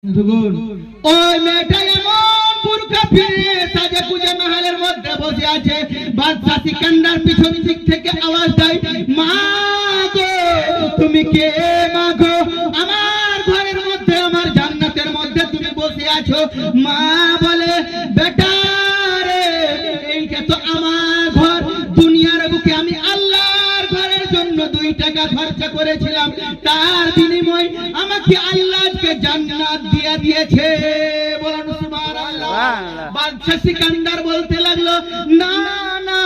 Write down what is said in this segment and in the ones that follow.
ওই মেয়েটা এমন বুরকা ফিরে সাজে গুজে মহলের মধ্যে বসে আছে। বাদশা সিকান্দার পিছন দিক থেকে আওয়াজ দেয়, মা গো তুমি কে? মা গো আমার ঘরের মধ্যে, আমার জান্নাতের মধ্যে তুমি বসে আছো। মা বলে, বেটা রে এইটা তো আমার ঘর, দুনিয়ার বুকে আমি আল্লাহর ঘরের জন্য 2 টাকা খরচা করেছিলাম, তার বিনিময়ে আমাকে আল্লাহ আজকে জান্নাত দিয়ে দিয়েছে। বলুন সুবহানাল্লাহ। বাদশা সিকান্দার বলতে লাগলো, না না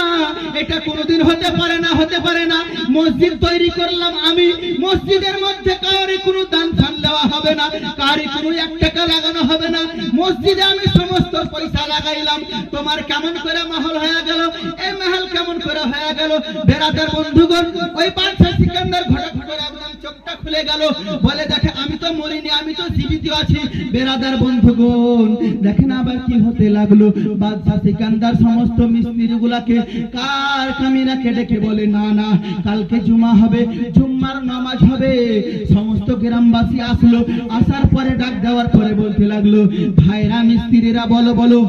এটা কোনোদিন হতে পারে না, হতে পারে না। মসজিদ তৈরি করলাম আমি, মসজিদের মধ্যে কারো কোনো দান ফান দেওয়া হবে না, কারো কোনো 1 টাকা লাগানো হবে না, মসজিদে আমি সমস্ত পয়সা লাগাইলাম। তোমার কেমন করে মহল হয়ে গেল? এই মহল কেমন করে হয়ে গেল? বেরাদার বন্ধুগণ, ওই বাদশা সিকান্দার ঘটক করে একদম চোখটা খুলে গেল, বলে দেখে আমি তো মরিনি, আমি তো জীবিত আছি। বেরাদার বন্ধুগণ দেখেন আবার কি হতে লাগলো। বাদশা সিকান্দার সমস্ত মিস্ত্রিগুলাকে কার কামিনাকে ডেকে বলে, না না কালকে জুমা হবে, জুম্মার নামাজ হবে। সমস্ত গ্রামবাসী আসলো, আসার পরে ডাক দেওয়ার পরে বলতে লাগলো, ভাইরা মিস্ত্রিরা বলো বলো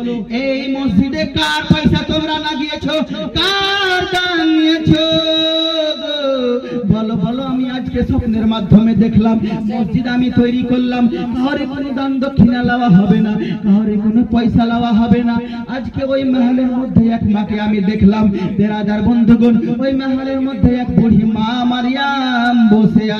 এই মসজিদে কার পয়সা তোমরা লাগিয়েছো, কার দান নিয়েছো? বলো বলো। আমি আজকে স্বপ্নের মাধ্যমে দেখলাম মসজিদ আমি তৈরি করলাম, কাউরে কোনো দান দক্ষিণা লওয়া হবে না, কাউরে কোনো পয়সা লওয়া হবে না। আজকে ওই মহলের মধ্যে এক মাকে আমি দেখলাম। বেরাদার বন্ধুগণ, ওই মহলের মধ্যে এক বুড়ি মা মারিয়াম বসে আছে।